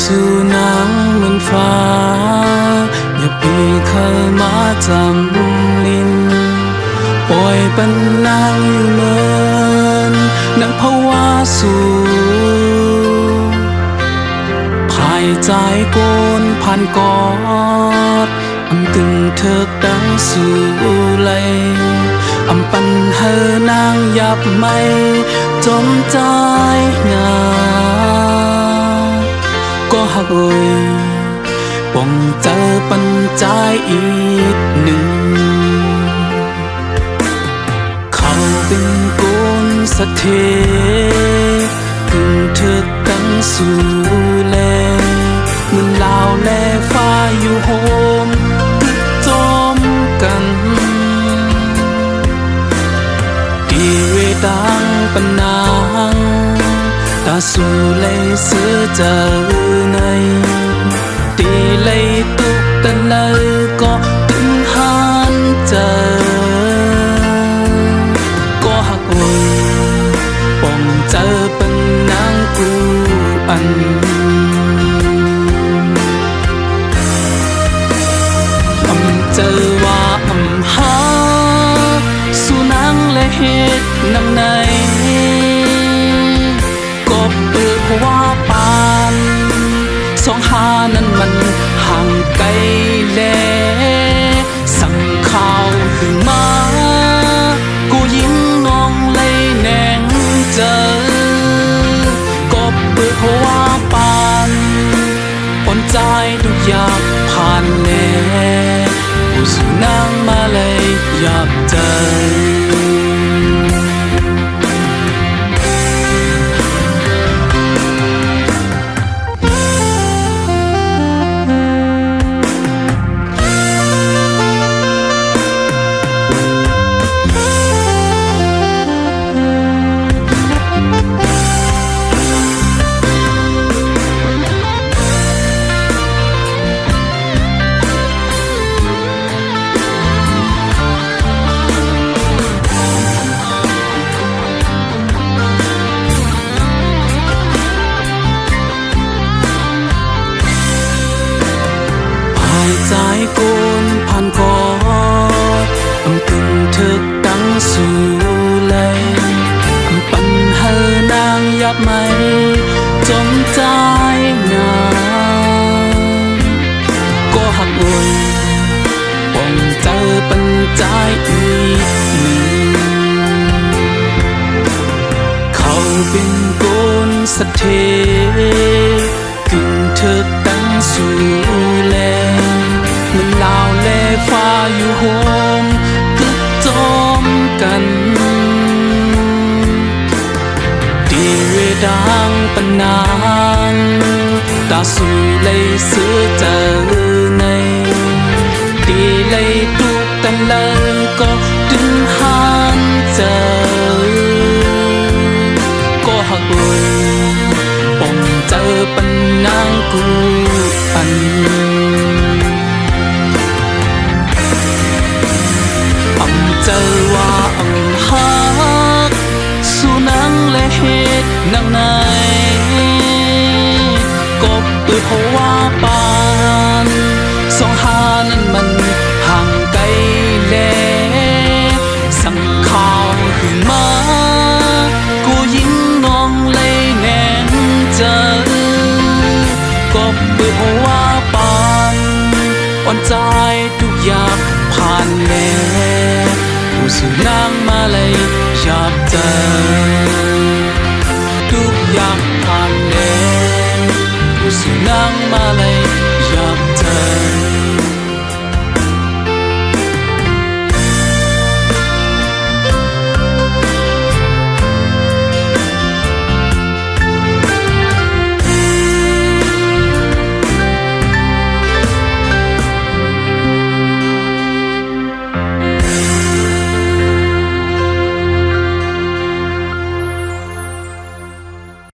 สู่นางเหมือนฟ้าอย่าปีเคยมาจำลินปล่อยเป็นนางอยู่เมินนางภาวะสู่ภายใจโกนผ่านกอดอำกึ่งเถิกดังสู่ไหลอำปันเฮอนางยับไม่จมใจงาก็หักเอ่ยป่องเจอปัญใจอีกหนึ่งเขาเป็นโกนสะเทกึ่งเถิกดังสู่แลมือลาวแลฟ้าอยู่โฮมจมกันดีเวดังปันนางตาสู่เลยเสือเจอในตีเลยตุกตะเลยก็ตึงหันเจอก็หักเอ่ยป่องเจอปันนางกูอันเจอว่าหาสู่นางและเหตุนำในก็เปิดว่าปานสองหานั้นมันห่างไกลแลสั่งข่าวถึงมากูยิ้มน้องเลยแนงเจอก็เปิดว่าปานปนใจทุกอย่างผ่านแลผู้สู่นางมาเลยยับใจใจโกนผ่านกอดอำกึ่งเถิกดังสู่ไหลอำปันเฮอนางยับไม่จมใจงามก็หักเอ่ยป่องเจอปัญใจอีกหนึ่งเขาเป็นโกนสะเทกึ่งเถิกดังสู่แลมันลาวแลฟ้าอยู่โฮมกึกจมกันดีเวดังปันนางตาสู่เลยเสือเจอในดีเลยตุกตันเลยก็ดึงหันเจอก็หักเอ่ยป่องเจอปันนางกูอันเจอว่าหักสู่นางและเหตุนางในก็เปิดเพราะว่าปา